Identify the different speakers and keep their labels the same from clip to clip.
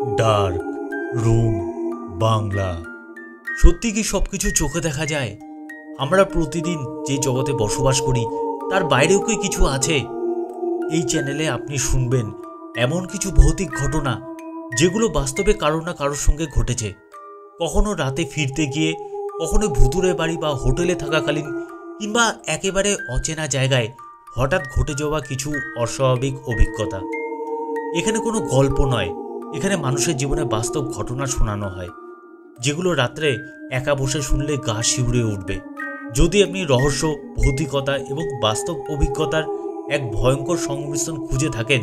Speaker 1: Dark room Bangla. সত্যি কি সবকিছু চোখে দেখা যায়? আমরা প্রতিদিন যে জগতে বসবাস করি তার বাইরেও কি কিছু আছে? এই চ্যানেলে আপনি শুনবেন এমন কিছু ভৌতিক ঘটনা যেগুলো বাস্তবে কারো না কারোর সঙ্গে ঘটেছে। কখনো রাতে ফিরতে গিয়ে, কখনো ভুতুড়ে বাড়ি বা হোটেলে থাকাকালীন, কিংবা একেবারে অচেনা জায়গায় হঠাৎ ঘটে যাওয়া কিছু অস্বাভাবিক অভিজ্ঞতা। এখানে কোনো গল্প নয়, এখানে মানুষের জীবনে বাস্তব ঘটনা শোনানো হয়, যেগুলো রাত্রে একা বসে শুনলে গা শিউরে উঠবে। যদি আপনি রহস্য, ভৌতিকতা এবং বাস্তব অভিজ্ঞতার এক ভয়ঙ্কর সংমিশ্রণ খুঁজে থাকেন,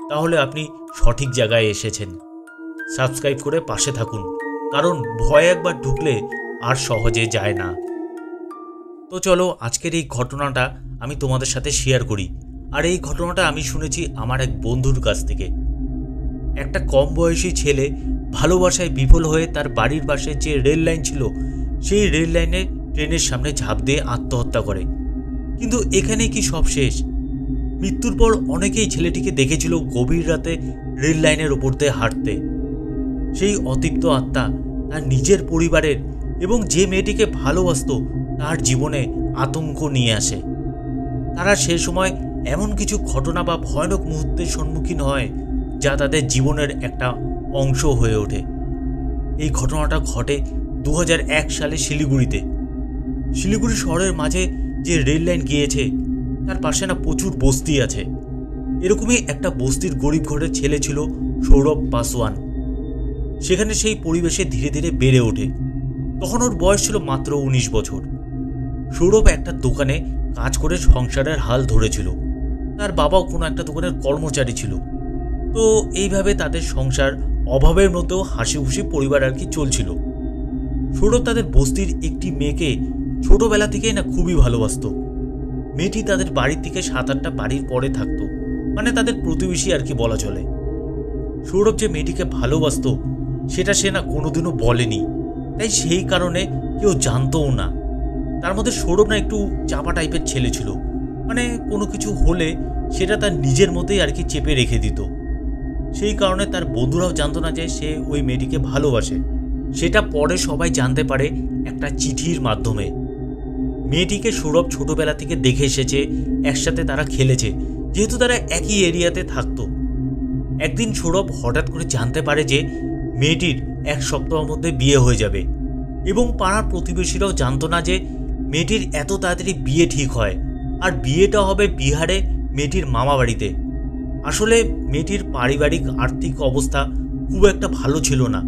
Speaker 1: তাহলে আপনি সঠিক জায়গায় এসেছেন। সাবস্ক্রাইব করে পাশে থাকুন, কারণ ভয় একবার ঢুকলে আর সহজে যায় না। তো চলো আজকের এই ঘটনাটা আমি তোমাদের সাথে শেয়ার করি। আর এই ঘটনাটা আমি শুনেছি আমার এক বন্ধুর কাছ থেকে। একটা কম বয়সী ছেলে ভালোবাসায় বিফল হয়ে তার বাড়ির পাশে যে রেল লাইন ছিল, সেই রেল লাইনে ট্রেনের সামনে ঝাঁপ দিয়ে আত্মহত্যা করে। কিন্তু এখানেই কি সব শেষ? মৃত্যুর পর অনেকেই ছেলেটিকে দেখেছিল গভীর রাতে রেল লাইনের ওপর দিয়ে হাঁটতে। সেই অতৃপ্ত আত্মা তার নিজের পরিবারের এবং যে মেয়েটিকে ভালোবাসত তার জীবনে আতঙ্ক নিয়ে আসে। তারা সে সময় এমন কিছু ঘটনা বা ভয়ানক মুহূর্তের সম্মুখীন হয় যা তাদের জীবনের একটা অংশ হয়ে ওঠে। এই ঘটনাটা ঘটে 2001 সালে শিলিগুড়িতে। শিলিগুড়ি শহরের মাঝে যে রেল লাইন গিয়েছে তার পাশে না প্রচুর বস্তি আছে। এরকমই একটা বস্তির গরিব ঘরের ছেলে ছিল সৌরভ পাসওয়ান। সেখানে সেই পরিবেশে ধীরে ধীরে বেড়ে ওঠে। তখন ওর বয়স ছিল মাত্র 19 বছর। সৌরভ একটা দোকানে কাজ করে সংসারের হাল ধরেছিল। তার বাবাও কোনো একটা দোকানের কর্মচারী ছিল। তো এইভাবে তাদের সংসার অভাবের মধ্যেও হাসি খুশি পরিবার আর কি চলছিল। সৌরভ তাদের বস্তির একটি মেয়েকে ছোটবেলা থেকেই না খুবই ভালোবাসত। মেয়েটি তাদের বাড়ির থেকে 7-8টা বাড়ির পরে থাকতো, মানে তাদের প্রতিবেশী আর কি বলা চলে। সৌরভ যে মেয়েটিকে ভালোবাসত সেটা সে না কোনোদিনও বলেনি, তাই সেই কারণে কেউ জানতও না। তার মধ্যে সৌরভ না একটু চাপা টাইপের ছেলে ছিল, মানে কোনো কিছু হলে সেটা তার নিজের মধ্যেই আর কি চেপে রেখে দিত। সেই কারণে তার বন্ধুরাও জানতো না যে সে ওই মেয়েটিকে ভালোবাসে। সেটা পরে সবাই জানতে পারে একটা চিঠির মাধ্যমে। মেয়েটিকে সৌরভ ছোটবেলা থেকে দেখে এসেছে, একসাথে তারা খেলেছে, যেহেতু তারা একই এরিয়াতে থাকতো। একদিন সৌরভ হঠাৎ করে জানতে পারে যে মেয়েটির 1 সপ্তাহের মধ্যে বিয়ে হয়ে যাবে, এবং পাড়ার প্রতিবেশীরাও জানতো না যে মেয়েটির এত তাড়াতাড়ি বিয়ে ঠিক হয়। আর বিয়েটা হবে বিহারে মেয়েটির মামা বাড়িতে। আসলে মেয়েটির পারিবারিক আর্থিক অবস্থা খুব একটা ভালো ছিল না,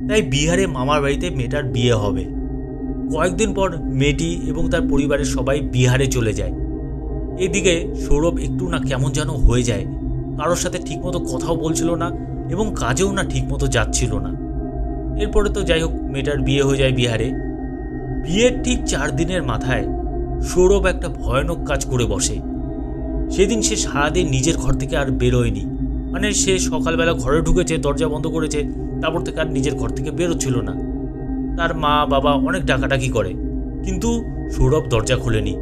Speaker 1: তাই বিহারে মামার বাড়িতে মেয়েটার বিয়ে হবে। কয়েকদিন পর মেয়েটি এবং তার পরিবারের সবাই বিহারে চলে যায়। এদিকে সৌরভ একটু না কেমন যেন হয়ে যায়, কারোর সাথে ঠিকমতো কথাও বলছিল না এবং কাজেও না ঠিকমতো যাচ্ছিল না। এরপরে তো যাই হোক, মেয়েটার বিয়ে হয়ে যায় বিহারে। বিয়ের ঠিক 4 দিনের মাথায় সৌরভ একটা ভয়ানক কাজ করে বসে। সেদিন সে সারাদিন নিজের ঘর থেকে আর বেরোয়নি। মানে সে সকালবেলা ঘরে ঢুকেছে, দরজা বন্ধ করেছে, তারপর থেকে আর নিজের ঘর থেকে বেরোচ্ছিল না। তার মা বাবা অনেক ডাকাডাকি করে, কিন্তু সৌরভ দরজা খোলেনি।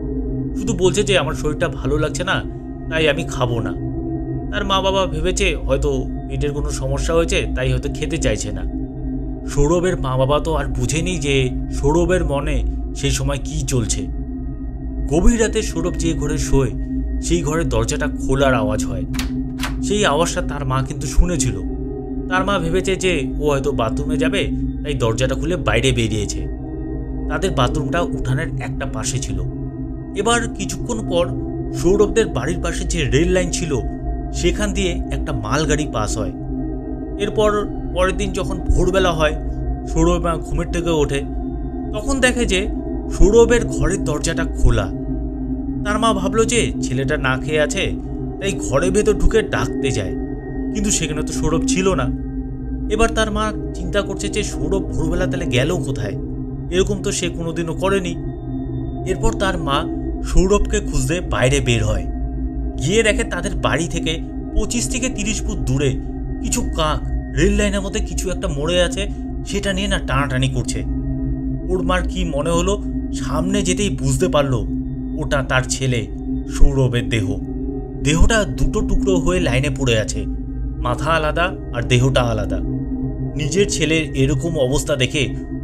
Speaker 1: শুধু বলছে যে আমার শরীরটা ভালো লাগছে না, তাই আমি খাবো না। তার মা বাবা ভেবেছে হয়তো পেটের কোনো সমস্যা হয়েছে, তাই হয়তো খেতে চাইছে না। সৌরভের মা বাবা তো আর বুঝেনি যে সৌরভের মনে সেই সময় কি চলছে। গভীর রাতে সৌরভ যে ঘরে শোয় সেই ঘরের দরজাটা খোলার আওয়াজ হয়। সেই আওয়াজটা তার মা কিন্তু শুনেছিল। তার মা ভেবেছে যে ও হয়তো বাথরুমে যাবে, তাই দরজাটা খুলে বাইরে বেরিয়েছে। তাদের বাথরুমটা উঠানের একটা পাশে ছিল। এবার কিছুক্ষণ পর সৌরভদের বাড়ির পাশে যে রেল লাইন ছিল সেখান দিয়ে একটা মালগাড়ি পাস হয়। এরপর পরের দিন যখন ভোরবেলা হয়, সৌরভ ঘুমের থেকে ওঠে, তখন দেখে যে সৌরভের ঘরের দরজাটা খোলা। তার মা ভাবলো যে ছেলেটা না খেয়ে আছে, তাই ঘরের ভেতর ঢুকে ডাকতে যায়, কিন্তু সেখানে তো সৌরভ ছিল না। এবার তার মা চিন্তা করছে যে সৌরভ ভোরবেলা তাহলে গেল কোথায়, এরকম তো সে কোনোদিনও করেনি। এরপর তার মা সৌরভকে খুঁজতে বাইরে বের হয়। গিয়ে দেখে তাদের বাড়ি থেকে 25 থেকে 30 ফুট দূরে কিছু কাক রেল লাইনের মধ্যে কিছু একটা মরে আছে, সেটা নিয়ে না টানাটানি করছে। ওর মার কি মনে হলো, সামনে যেতেই বুঝতে পারলো ওটা তার ছেলে সৌরভের দেহ। দেহটা দুটো টুকরো হয়ে লাইনে পড়ে আছে, মাথা আলাদা আর দেহটা আলাদা। নিজের ছেলের এরকম অবস্থা দেখে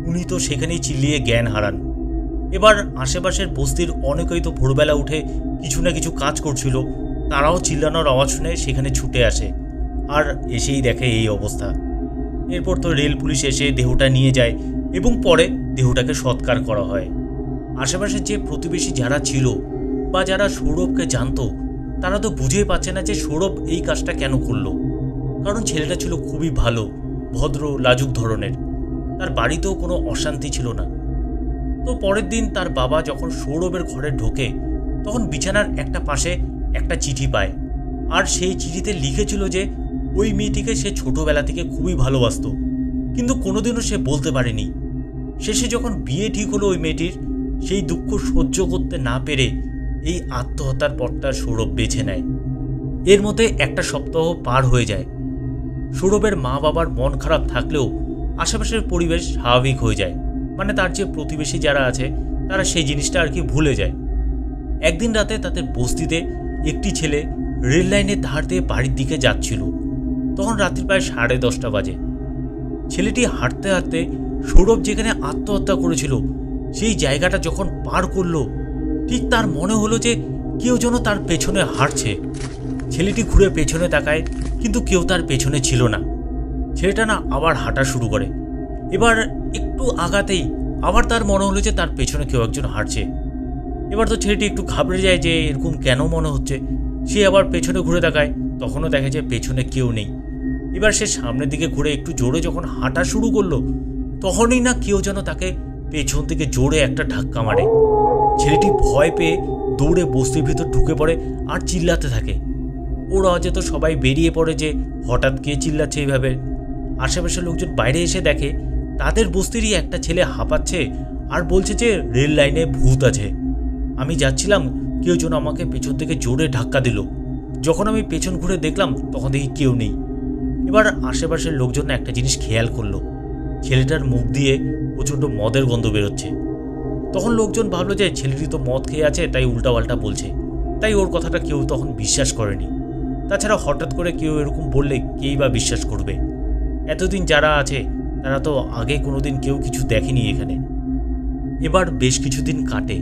Speaker 1: উনি তো সেখানেই চিল্লিয়ে জ্ঞান হারান। এবার আশেপাশের বস্তির অনেকেই তো ভোরবেলা উঠে কিছু না কিছু কাজ করছিল, তারাও চিল্লানোর আওয়াজ শুনে সেখানে ছুটে আসে আর এসেই দেখে এই অবস্থা। এরপর তো রেল পুলিশ এসে দেহটা নিয়ে যায় এবং পরে দেহটাকে সৎকার করা হয়। আশেপাশের যে প্রতিবেশী যারা ছিল বা যারা সৌরভকে জানতো তারা তো বুঝেই পাচ্ছে না যে সৌরভ এই কাজটা কেন করলো, কারণ ছেলেটা ছিল খুবই ভালো, ভদ্র, লাজুক ধরনের, তার বাড়িতেও কোনো অশান্তি ছিল না। তো পরের দিন তার বাবা যখন সৌরভের ঘরে ঢোকে তখন বিছানার একটা পাশে একটা চিঠি পায়, আর সেই চিঠিতে লিখেছিল যে ওই মেয়েটিকে সে ছোটবেলা থেকে খুবই ভালোবাসত, কিন্তু কোনোদিনও সে বলতে পারেনি। শেষে যখন বিয়ে ঠিক হলো ওই মেয়েটির, সেই দুঃখ সহ্য করতে না পেরে এই আত্মহত্যার পথটা সৌরভ বেছে নেয়। এর মধ্যে একটা সপ্তাহ পার হয়ে যায়। সৌরভের মা বাবার মন খারাপ থাকলেও আশেপাশের পরিবেশ স্বাভাবিক হয়ে যায়, মানে তার যে প্রতিবেশী যারা আছে তারা সেই জিনিসটা আর কি ভুলে যায়। একদিন রাতে তাদের বস্তিতে একটি ছেলে রেল লাইনের ধার দিয়ে বাড়ির দিকে যাচ্ছিল। তখন রাত্রি প্রায় 10:30 বাজে। ছেলেটি হাঁটতে হাঁটতে সৌরভ যেখানে আত্মহত্যা করেছিল সেই জায়গাটা যখন পার করলো, ঠিক তার মনে হলো যে কেউ যেন তার পেছনে হাঁটছে। ছেলেটি ঘুরে পেছনে তাকায়, কিন্তু কেউ তার পেছনে ছিল না। ছেলেটা না আবার হাঁটা শুরু করে। এবার একটু আগাতেই আবার তার মনে হলো যে তার পেছনে কেউ একজন হাঁটছে। এবার তো ছেলেটি একটু ঘাবড়ে যায় যে এরকম কেন মনে হচ্ছে। সে আবার পেছনে ঘুরে তাকায়, তখনও দেখে যে পেছনে কেউ নেই। এবার সে সামনের দিকে ঘুরে একটু জোরে যখন হাঁটা শুরু করলো, তখনই না কেউ যেন তাকে পেছন থেকে জোরে একটা ধাক্কা মারে। ছেলেটি ভয় পেয়ে দৌড়ে বস্তির ভিতর ঢুকে পড়ে আর চিল্লাতে থাকে। ওরা তো সবাই বেরিয়ে পড়ে যে হঠাৎ কে চিল্লাচ্ছে এইভাবে। আশেপাশের লোকজন বাইরে এসে দেখে তাদের বস্তিরই একটা ছেলে হাঁপাচ্ছে আর বলছে যে রেল লাইনে ভূত আছে। আমি যাচ্ছিলাম, কেউ যেন আমাকে পেছন থেকে জোরে ধাক্কা দিল। যখন আমি পেছন ঘুরে দেখলাম তখন দেখি কেউ নেই। এবার আশেপাশের লোকজন একটা জিনিস খেয়াল করলো, ছেলেটার মুখ দিয়ে প্রচণ্ড মদের গন্ধ বেরোচ্ছে। তখন লোকজন ভাবলো যে ছেলেটি তো মদ খেয়ে আছে, তাই উল্টাপাল্টা বলছে, তাই ওর কথাটা কেউ তখন বিশ্বাস করেনি। তাছাড়া হঠাৎ করে কেউ এরকম বললে কেই বা বিশ্বাস করবে? এতদিন যারা আছে তারা তো আগে কোনোদিন কেউ কিছু দেখেনি এখানে। এবার বেশ কিছুদিন কাটে।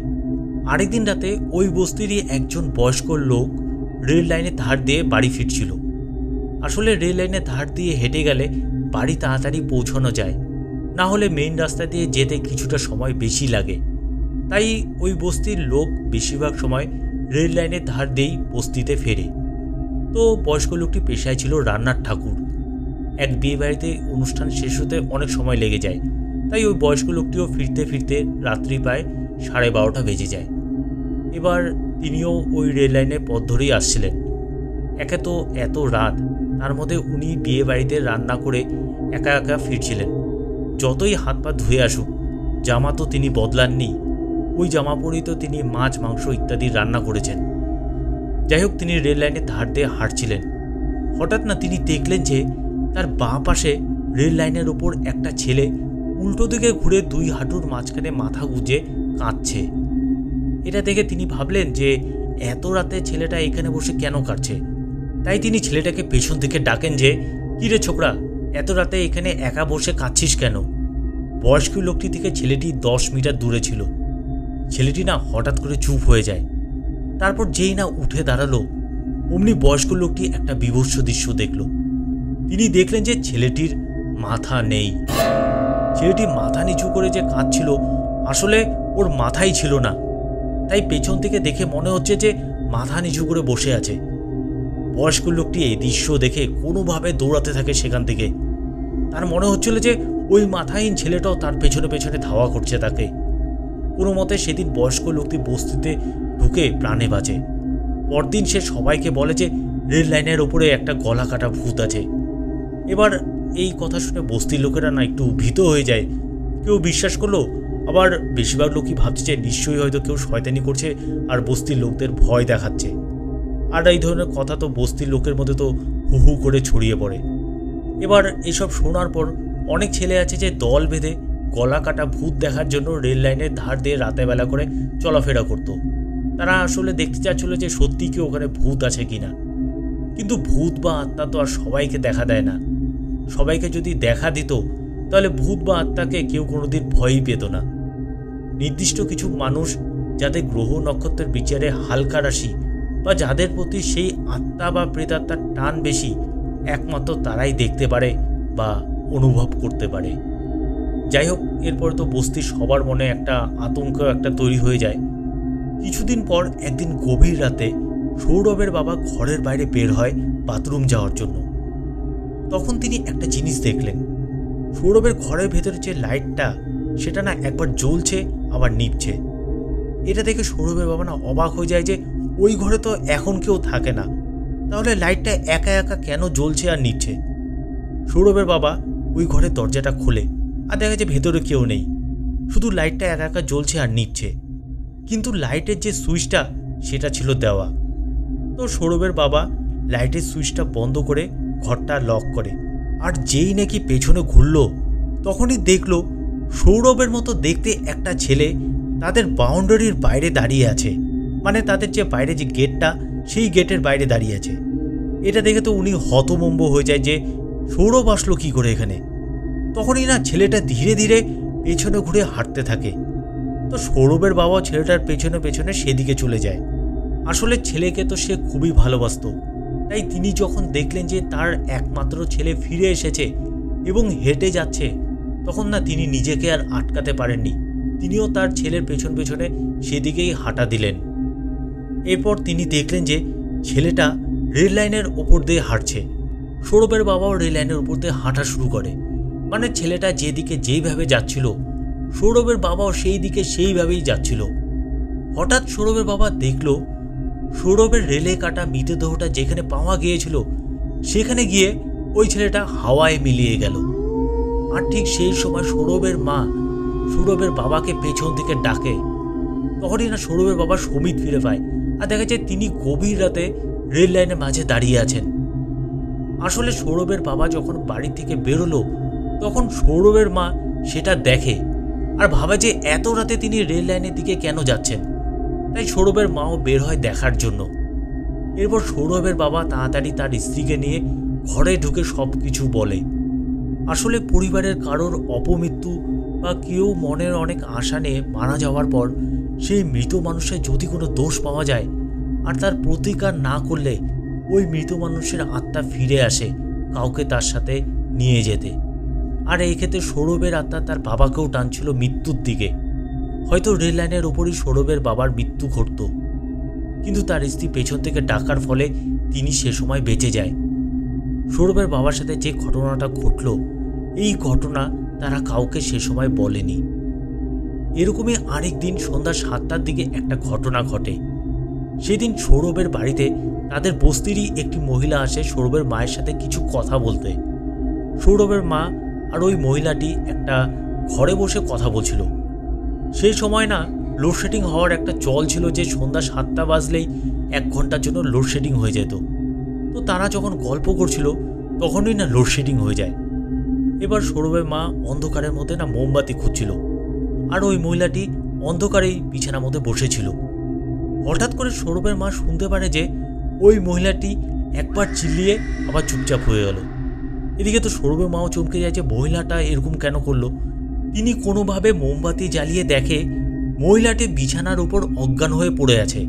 Speaker 1: আরেকদিন রাতে ওই বস্তিরই একজন বয়স্ক লোক রেল লাইনের ধার দিয়ে বাড়ি ফিরছিল। আসলে রেল লাইনের ধার দিয়ে হেঁটে গেলে বাড়ি তাড়াতাড়ি পৌঁছানো যায়, না হলে মেইন রাস্তা দিয়ে যেতে কিছুটা সময় বেশি লাগে। তাই ওই বস্তির লোক বেশিরভাগ সময় রেল লাইনের ধার দিয়েই বস্তিতে ফেরে। তো বয়স্ক লোকটি পেশায় ছিল রান্নার ঠাকুর। এক বিয়ে বাড়িতে অনুষ্ঠান শেষ হতে অনেক সময় লেগে যায়, তাই ওই বয়স্ক লোকটিও ফিরতে ফিরতে রাত্রি প্রায় 12:30 বেজে যায়। এবার তিনিও ওই রেল লাইনের পথ ধরেই আসছিলেন। একে তো এত রাত, তার মধ্যে উনি বিয়ে বাড়িতে রান্না করে একা একা ফিরছিলেন। যতই হাত পা ধুয়ে আসুক, জামা তো তিনি বদলাননি। ওই জামা পরেই তো তিনি মাছ, মাংস ইত্যাদি রান্না করেছেন। যাই হোক, তিনি রেল লাইনের ধার দিয়ে হাঁটছিলেন। হঠাৎ না তিনি দেখলেন যে তার বাঁ পাশে রেল লাইনের ওপর একটা ছেলে উল্টো দিকে ঘুরে 2 হাঁটুর মাঝখানে মাথা গুঁজে কাঁদছে। এটা দেখে তিনি ভাবলেন যে এত রাতে ছেলেটা এখানে বসে কেন কাঁদছে। তাই তিনি ছেলেটাকে পেছন থেকে ডাকেন যে, কি রে ছোকরা, এত রাতে এখানে একা বসে কাঁদছিস কেন? বয়স্ক লোকটি থেকে ছেলেটি 10 মিটার দূরে ছিল। ছেলেটি না হঠাৎ করে চুপ হয়ে যায়। তারপর যেই না উঠে দাঁড়ালো, অমনি বয়স্ক লোকটি একটা বিভৎস দৃশ্য দেখল। তিনি দেখলেন যে ছেলেটির মাথা নেই। ছেলেটি মাথা নিচু করে যে কাঁদছিল, আসলে ওর মাথাই ছিল না। তাই পেছন থেকে দেখে মনে হচ্ছে যে মাথা নিচু করে বসে আছে। বয়স্ক লোকটি এই দৃশ্য দেখে কোনোভাবে দৌড়াতে থাকে সেখান থেকে। তার মনে হচ্ছিল যে ওই মাথাহীন ছেলেটাও তার পেছনে পেছনে ধাওয়া করছে তাকে। কোনো মতে সেদিন বয়স্ক লোকটি বস্তিতে ঢুকে প্রাণে বাঁচে। পরদিন সে সবাইকে বলে যে রেল লাইনের ওপরে একটা গলা কাটা ভূত আছে। এবার এই কথা শুনে বস্তির লোকেরা না একটু ভীত হয়ে যায়। কেউ বিশ্বাস করলো, আবার বেশিরভাগ লোকই ভাবছে যে নিশ্চয়ই হয়তো কেউ শয়তানি করছে আর বস্তির লোকদের ভয় দেখাচ্ছে। আর এই ধরনের কথা তো বস্তির লোকের মধ্যে তো হু হু করে ছড়িয়ে পড়ে। এবার এসব শোনার পর অনেক ছেলে আছে যে দল বেঁধে গলা কাটা ভূত দেখার জন্য রেল লাইনের ধার দিয়ে রাতে বেলা করে চলাফেরা করত। তারা আসলে দেখতে চাচ্ছিল যে সত্যি কি ওখানে ভূত আছে কিনা। কিন্তু ভূত বা আত্মা তো আর সবাইকে দেখা দেয় না। সবাইকে যদি দেখা দিত তাহলে ভূত বা আত্মাকে কেউ কোনোদিন ভয়ই পেত না। নির্দিষ্ট কিছু মানুষ যাদের গ্রহ নক্ষত্রের বিচারে হালকা রাশি বা যাদের প্রতি সেই আত্মা বা প্রেতাত্মার টান বেশি, একমাত্র তারাই দেখতে পারে বা অনুভব করতে পারে। যাই হোক, এরপর তো বস্তির সবার মনে একটা আতঙ্ক তৈরি হয়ে যায়। কিছুদিন পর একদিন গভীর রাতে সৌরভের বাবা ঘরের বাইরে বের হয় বাথরুম যাওয়ার জন্য। তখন তিনি একটা জিনিস দেখলেন, সৌরভের ঘরের ভেতরে যে লাইটটা সেটা না একবার জ্বলছে আবার নিভছে। এটা দেখে সৌরভের বাবা না অবাক হয়ে যায় যে ওই ঘরে তো এখন কেউ থাকে না, তাহলে লাইটটা একা একা কেন জ্বলছে আর নিভছে। সৌরভের বাবা ওই ঘরের দরজাটা খোলে আর দেখা যায় ভেতরে কেউ নেই, শুধু লাইটটা একা একা জ্বলছে আর নিভছে। কিন্তু লাইটের যে সুইচটা সেটা ছিল দেওয়া। তো সৌরভের বাবা লাইটের সুইচটা বন্ধ করে ঘরটা লক করে, আর যেই নাকি পেছনে ঘুরল তখনই দেখলো সৌরভের মতো দেখতে একটা ছেলে তাদের বাউন্ডারির বাইরে দাঁড়িয়ে আছে, মানে তাদের যে বাইরে যে গেটটা সেই গেটের বাইরে দাঁড়িয়ে আছে। এটা দেখে তো উনি হতভম্ব হয়ে যায় যে সৌরভ আসলো কী করে এখানে। তখনই না ছেলেটা ধীরে ধীরে পেছনে ঘুরে হাঁটতে থাকে। তো সৌরভের বাবা ছেলেটার পেছনে পেছনে সেদিকে চলে যায়। আসলে ছেলেকে তো সে খুবই ভালোবাসত, তাই তিনি যখন দেখলেন যে তার একমাত্র ছেলে ফিরে এসেছে এবং হেঁটে যাচ্ছে, তখন না তিনি নিজেকে আর আটকাতে পারেননি, তিনিও তার ছেলের পেছন পেছনে সেদিকেই হাঁটা দিলেন। এরপর তিনি দেখলেন যে ছেলেটা রেল লাইনের ওপর দিয়ে হাঁটছে। সৌরভের বাবাও রেল লাইনের ওপর দিয়ে হাঁটা শুরু করে, মানে ছেলেটা যেদিকে যেইভাবে যাচ্ছিল সৌরভের বাবাও সেই দিকে সেইভাবেই যাচ্ছিল। হঠাৎ সৌরভের বাবা দেখল সৌরভের রেলে কাটা মৃতদেহটা যেখানে পাওয়া গিয়েছিল সেখানে গিয়ে ওই ছেলেটা হাওয়ায় মিলিয়ে গেল। আর ঠিক সেই সময় সৌরভের মা সৌরভের বাবাকে পেছন থেকে ডাকে। তখনই না সৌরভের বাবা সমিত ফিরে পায় আর দেখা যায় তিনি গভীর রাতে রেল লাইনের মাঝে দাঁড়িয়ে আছেন। আসলে সৌরভের বাবা যখন বাড়ি থেকে বেরোলো তখন সৌরভের মা সেটা দেখে আর ভাবে যে এত রাতে তিনি রেল লাইনের দিকে কেন যাচ্ছেন। তাই সৌরভের মাও বের হয় দেখার জন্য। এরপর সৌরভের বাবা তাড়াতাড়ি তার স্ত্রীকে নিয়ে ঘরে ঢুকে সব কিছু বলে। আসলে পরিবারের কারোর অপমৃত্যু বা কেউ মনের অনেক আশা নিয়ে মারা যাওয়ার পর সেই মৃত মানুষের যদি কোনো দোষ পাওয়া যায় আর তার প্রতিকার না করলে ওই মৃত মানুষের আত্মা ফিরে আসে কাউকে তার সাথে নিয়ে যেতে। আর এই ক্ষেত্রে সৌরভের আত্মা তার বাবাকেও টানছিল মৃত্যুর দিকে। হয়তো রেল লাইনের ওপরই সৌরভের বাবার মৃত্যু ঘটত, কিন্তু তার স্ত্রী পেছন থেকে ডাকার ফলে তিনি সে সময় বেঁচে যায়। সৌরভের বাবার সাথে যে ঘটনাটা ঘটল এই ঘটনা তারা কাউকে সে সময় বলেনি। এরকমই আরেক দিন সন্ধ্যা 7টার দিকে একটা ঘটনা ঘটে। সেদিন সৌরভের বাড়িতে তাদের বস্তিরই একটি মহিলা আসে সৌরভের মায়ের সাথে কিছু কথা বলতে। সৌরভের মা আর ওই মহিলাটি একটা ঘরে বসে কথা বলছিল। সেই সময় না লোডশেডিং হওয়ার একটা চল ছিল যে সন্ধ্যা 7টা বাজলেই 1 ঘন্টার জন্য লোডশেডিং হয়ে যেত। তো তারা যখন গল্প করছিল তখনই না লোডশেডিং হয়ে যায়। এবার সৌরভের মা অন্ধকারের মধ্যে না মোমবাতি খুঁজছিল আর ওই মহিলাটি অন্ধকারেই বিছানার মধ্যে বসেছিল। হঠাৎ করে সৌরভের মা শুনতে পারে যে ওই মহিলাটি একবার চিল্লিয়ে আবার চুপচাপ হয়ে গেল। এদিকে তো সৌরভের মাও চমকে যায় যে মহিলাটা এরকম কেন করলো। তিনি কোনোভাবে মোমবাতি জ্বালিয়ে দেখে মহিলাটি বিছানার উপর অজ্ঞান হয়ে পড়ে আছে।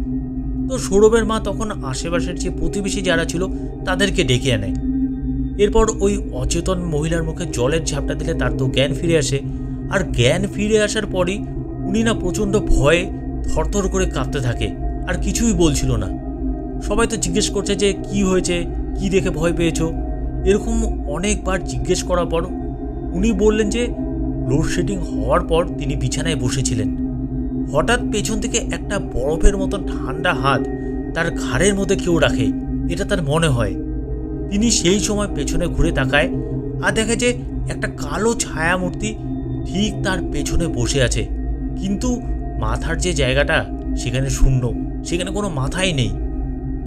Speaker 1: তো সৌরভের মা তখন আশেপাশের যে প্রতিবেশী যারা ছিল তাদেরকে ডেকে আনে। এরপর ওই অচেতন মহিলার মুখে জলের ঝাপটা দিলে তার তো জ্ঞান ফিরে আসে। আর জ্ঞান ফিরে আসার পরই উনি না প্রচণ্ড ভয়ে থরথর করে কাঁপতে থাকে আর কিছুই বলছিল না। সবাই তো জিজ্ঞেস করছে যে কি হয়েছে, কি দেখে ভয় পেয়েছো। এরকম অনেকবার জিজ্ঞেস করার পর উনি বললেন যে লোডশেডিং হওয়ার পর তিনি বিছানায় বসেছিলেন। হঠাৎ পেছন থেকে একটা বরফের মতন ঠান্ডা হাত তার ঘাড়ের মধ্যে কেউ রাখে, এটা তার মনে হয়। তিনি সেই সময় পেছনে ঘুরে তাকায় আর দেখে যে একটা কালো ছায়ামূর্তি ঠিক তার পেছনে বসে আছে, কিন্তু মাথার যে জায়গাটা সেখানে শূন্য, সেখানে কোনো মাথাই নেই।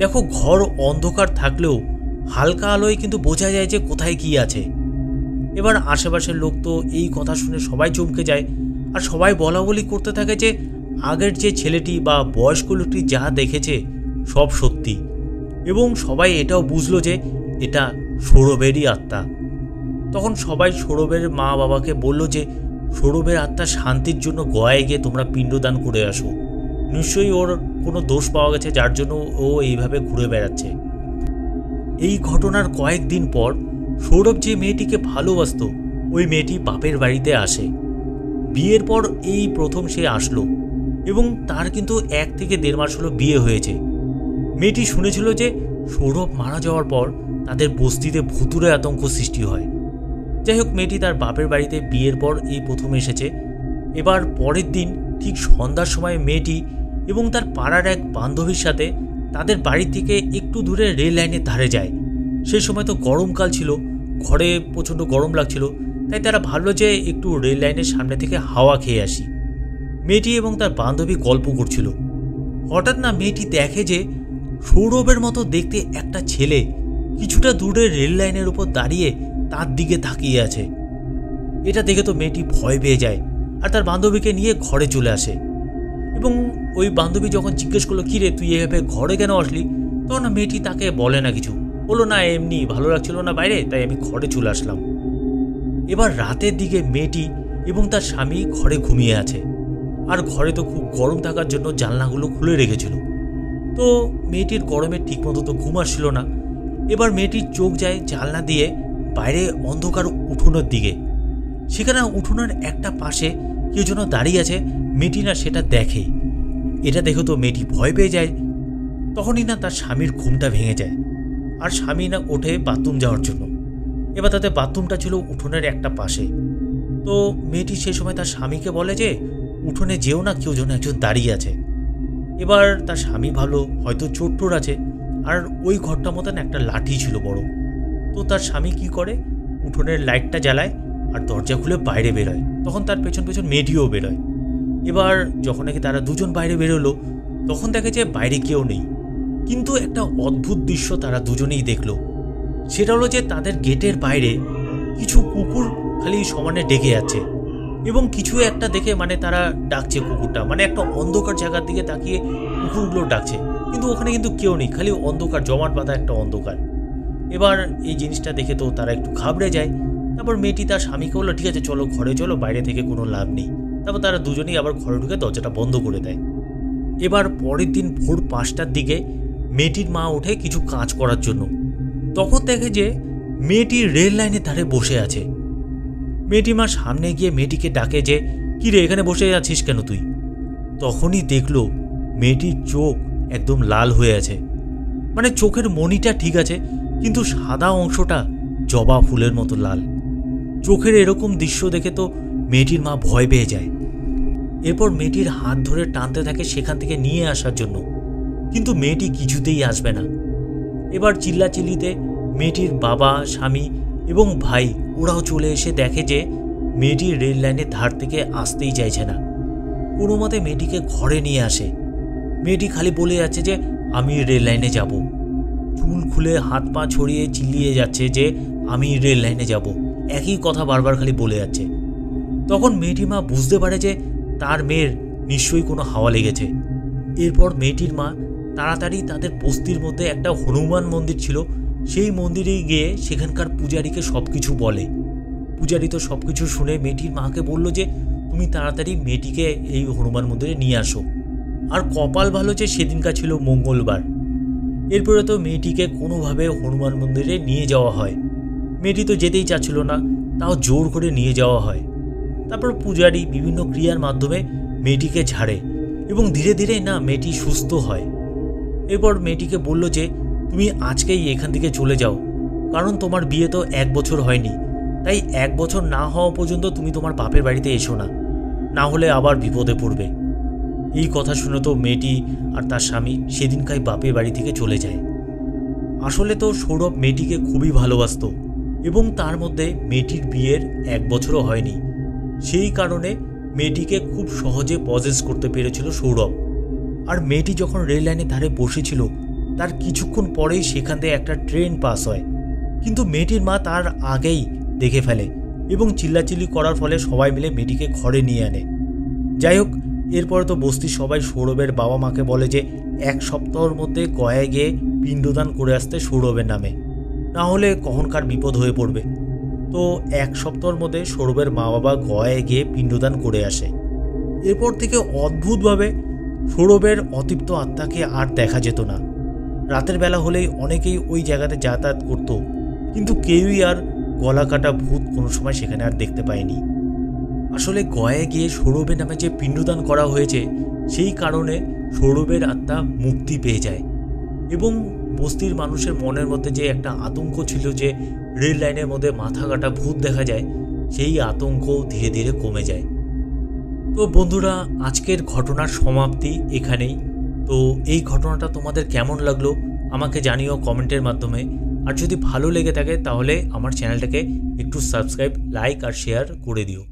Speaker 1: দেখো, ঘর অন্ধকার থাকলেও হালকা আলোয় কিন্তু বোঝা যায় যে কোথায় কি আছে। এবার আশেপাশের লোক তো এই কথা শুনে সবাই চমকে যায় আর সবাই বলা বলি করতে থাকে যে আগের যে ছেলেটি বা বয়স্ক লোকটি যা দেখেছে সব সত্যি, এবং সবাই এটাও বুঝলো যে এটা সৌরভেরই আত্মা। তখন সবাই সৌরভের মা বাবাকে বলল যে সৌরভের আত্মার শান্তির জন্য গয়ায় গিয়ে তোমরা পিণ্ডদান করে আসো, নিশ্চয়ই ওর কোনো দোষ পাওয়া গেছে যার জন্য ও এইভাবে ঘুরে বেড়াচ্ছে। এই ঘটনার কয়েকদিন পর সৌরভ যে মেয়েটিকে ভালোবাসত ওই মেয়েটি বাপের বাড়িতে আসে। বিয়ের পর এই প্রথম সে আসলো এবং তার কিন্তু 1 থেকে 1.5 মাস হলো বিয়ে হয়েছে। মেয়েটি শুনেছিল যে সৌরভ মারা যাওয়ার পর তাদের বস্তিতে ভুতুড়ে আতঙ্ক সৃষ্টি হয়। যাই হোক, মেয়েটি তার বাপের বাড়িতে বিয়ের পর এই প্রথম এসেছে। এবার পরের দিন ঠিক সন্ধ্যার সময় মেয়েটি এবং তার পাড়ার এক বান্ধবীর সাথে তাদের বাড়ি থেকে একটু দূরে রেল লাইনের ধারে যায়। সেই সময় তো গরমকাল ছিল, ঘরে প্রচণ্ড গরম লাগছিল, তাই তারা ভাবলো যে একটু রেল লাইনের সামনে থেকে হাওয়া খেয়ে আসি। মেয়েটি এবং তার বান্ধবী গল্প করছিল। হঠাৎ না মেয়েটি দেখে যে সৌরভের মতো দেখতে একটা ছেলে কিছুটা দূরে রেল লাইনের উপর দাঁড়িয়ে তার দিকে তাকিয়ে আছে। এটা দেখে তো মেয়েটি ভয় পেয়ে যায় আর তার বান্ধবীকে নিয়ে ঘরে চলে আসে। এবং ওই বান্ধবী যখন জিজ্ঞেস করলো, কী রে তুই এভাবে ঘরে কেন আসলি, তখন না মেয়েটি তাকে বলে না কিছু, বললো না এমনি ভালো লাগছিল না বাইরে, তাই আমি ঘরে চলে আসলাম। এবার রাতের দিকে মেয়েটি এবং তার স্বামী ঘরে ঘুমিয়ে আছে, আর ঘরে তো খুব গরম থাকার জন্য জানলাগুলো খুলে রেখেছিল। তো মেয়েটির গরমে ঠিকমতো তো ঘুম আসছিল না। এবার মেয়েটির চোখ যায় জানলা দিয়ে বাইরে অন্ধকার উঠোনের দিকে। সেখানে উঠোনের একটা পাশে কেউ যেন দাঁড়িয়ে আছে। মেয়েটি না সেটা দেখে। এটা দেখে তো মেয়েটি ভয় পেয়ে যায়। তখনই না তার স্বামীর ঘুমটা ভেঙে যায় আর স্বামী না ওঠে বাথরুম যাওয়ার জন্য। এবার তাদের বাথরুমটা ছিল উঠোনের একটা পাশে। তো মেয়েটি সেই সময় তার স্বামীকে বলে যে উঠোনে যেও না, কেউ যেন একজন দাঁড়িয়ে আছে। এবার তার স্বামী ভাবলো হয়তো চোর টোর আছে, আর ওই ঘরটার মতন একটা লাঠি ছিল বড়। তো তার স্বামী কি করে, উঠোনের লাইটটা জ্বালায় আর দরজা খুলে বাইরে বেরোয়। তখন তার পেছন পেছন মেয়েটিও বেরোয়। এবার যখন নাকি তারা দুজন বাইরে বেরোলো তখন দেখে যে বাইরে কেউ নেই, কিন্তু একটা অদ্ভুত দৃশ্য তারা দুজনেই দেখলো। সেটা হলো যে তাদের গেটের বাইরে কিছু কুকুর খালি সমানে ডেকে যাচ্ছে এবং কিছু একটা দেখে মানে তারা ডাকছে কুকুরটা, মানে একটা অন্ধকার জায়গার দিকে তাকিয়ে কুকুরগুলো ডাকছে, কিন্তু ওখানে কিন্তু কেউ নেই, খালি অন্ধকার, জমাট বাঁধা একটা অন্ধকার। এবার এই জিনিসটা দেখে তো তারা একটু ঘাবড়ে যায়। তারপর মেয়েটি তার স্বামীকে বললো ঠিক আছে চলো ঘরে চলো, বাইরে থেকে কোনো লাভ নেই। তারপর তারা দুজনেই আবার ঘরে ঢুকে দরজাটা বন্ধ করে দেয়। এবার পরের দিন ভোর 5টার দিকে মেয়েটির মা ওঠে কিছু কাজ করার জন্য। তখন দেখে যে মেয়েটি রেল লাইনের ধারে বসে আছে। মেয়েটি মা সামনে গিয়ে মেয়েটিকে ডাকে যে কী রে এখানে বসে আছিস কেন তুই। তখনই দেখলো মেয়েটির চোখ একদম লাল হয়ে আছে, মানে চোখের মণিটা ঠিক আছে কিন্তু সাদা অংশটা জবা ফুলের মতো লাল। চোখের এরকম দৃশ্য দেখে তো মেয়েটির মা ভয় পেয়ে যায়। এরপর মেয়েটির হাত ধরে টানতে থাকে সেখান থেকে নিয়ে আসার জন্য, কিন্তু মেয়েটি কিছুতেই আসবে না। এবার চিল্লাচিল্লিতে মেয়েটির বাবা, স্বামী এবং ভাই ওরাও চলে এসে দেখে যে মেয়েটির রেল লাইনের ধার থেকে আসতেই চাইছে না। কোনো মতে মেয়েটিকে ঘরে নিয়ে আসে। মেয়েটি খালি বলে যাচ্ছে যে আমি রেল লাইনে যাব, চুল খুলে হাত পা ছড়িয়ে চিল্লিয়ে যাচ্ছে যে আমি রেল লাইনে যাব, একই কথা বারবার খালি বলে যাচ্ছে। তখন মেয়েটি মা বুঝতে পারে যে তার মেয়ের নিশ্চয়ই কোনো হাওয়া লেগেছে। এরপর মেয়েটির মা তাড়াতাড়ি তাদের বস্তির মধ্যে একটা হনুমান মন্দির ছিল, সেই মন্দিরে গিয়ে সেখানকার পূজারীকে সব কিছু বলে। পূজারী তো সব কিছু শুনে মেয়েটির মাকে বলল যে তুমি তাড়াতাড়ি মেয়েটিকে এই হনুমান মন্দিরে নিয়ে আসো। আর কপাল ভালো যে সেদিনকার ছিল মঙ্গলবার। এরপরে তো মেয়েটিকে কোনোভাবে হনুমান মন্দিরে নিয়ে যাওয়া হয়। মেয়েটি তো যেতেই চাচ্ছিল না, তাও জোর করে নিয়ে যাওয়া হয়। তারপর পূজারী বিভিন্ন ক্রিয়ার মাধ্যমে মেয়েটিকে ঝাড়ে এবং ধীরে ধীরে না মেয়েটি সুস্থ হয়। এরপর মেয়েটিকে বলল যে তুমি আজকেই এখান থেকে চলে যাও, কারণ তোমার বিয়ে তো 1 বছর হয়নি, তাই 1 বছর না হওয়া পর্যন্ত তুমি তোমার বাপের বাড়িতে এসো না, না হলে আবার বিপদে পড়বে। এই কথা শুনে তো মেয়েটি আর তার স্বামী সেদিনকাই বাপের বাড়ি থেকে চলে যায়। আসলে তো সৌরভ মেয়েটিকে খুবই ভালোবাসত এবং তার মধ্যে মেয়েটির বিয়ের 1 বছরও হয়নি। সেই কারণে মেয়েটিকে খুব সহজে পজেস করতে পেরেছিল সৌরভ। আর মেয়েটি যখন রেল লাইনের ধারে বসেছিল তার কিছুক্ষণ পরেই সেখান থেকে একটা ট্রেন পাস হয়, কিন্তু মেয়েটির মা তার আগেই দেখে ফেলে এবং চিল্লাচিল্লি করার ফলে সবাই মিলে মেয়েটিকে ঘরে নিয়ে আনে। যাই হোক, এরপরে তো বস্তির সবাই সৌরভের বাবা মাকে বলে যে 1 সপ্তাহের মধ্যে গয়ায় গিয়ে পিণ্ডদান করে আসতে সৌরভের নামে, না হলে কখনকার বিপদ হয়ে পড়বে। তো এক সপ্তাহের মধ্যে সৌরভের মা বাবা গয়ায় গিয়ে পিণ্ডদান করে আসে। এরপর থেকে অদ্ভুতভাবে সৌরভের অতৃপ্ত আত্মাকে আর দেখা যেত না। রাতের বেলা হলেই অনেকেই ওই জায়গাতে যাতায়াত করত, কিন্তু কেউই আর গলা কাটা ভূত কোনো সময় সেখানে আর দেখতে পায়নি। আসলে গয়ায় গিয়ে সৌরভের নামে যে পিণ্ডদান করা হয়েছে সেই কারণে সৌরভের আত্মা মুক্তি পেয়ে যায় এবং বস্তির মানুষের মনের মধ্যে যে একটা আতঙ্ক ছিল যে রেল লাইনের মধ্যে মাথা কাটা ভূত দেখা যায়, সেই আতঙ্ক ধীরে ধীরে কমে যায়। তো বন্ধুরা, আজকের ঘটনার সমাপ্তি এখানেই। তো এই ঘটনাটা তোমাদের কেমন লাগলো আমাকে জানিও কমেন্টের মাধ্যমে। আর যদি ভালো লেগে থাকে তাহলে আমার চ্যানেলটাকে একটু সাবস্ক্রাইব, লাইক আর শেয়ার করে দিও।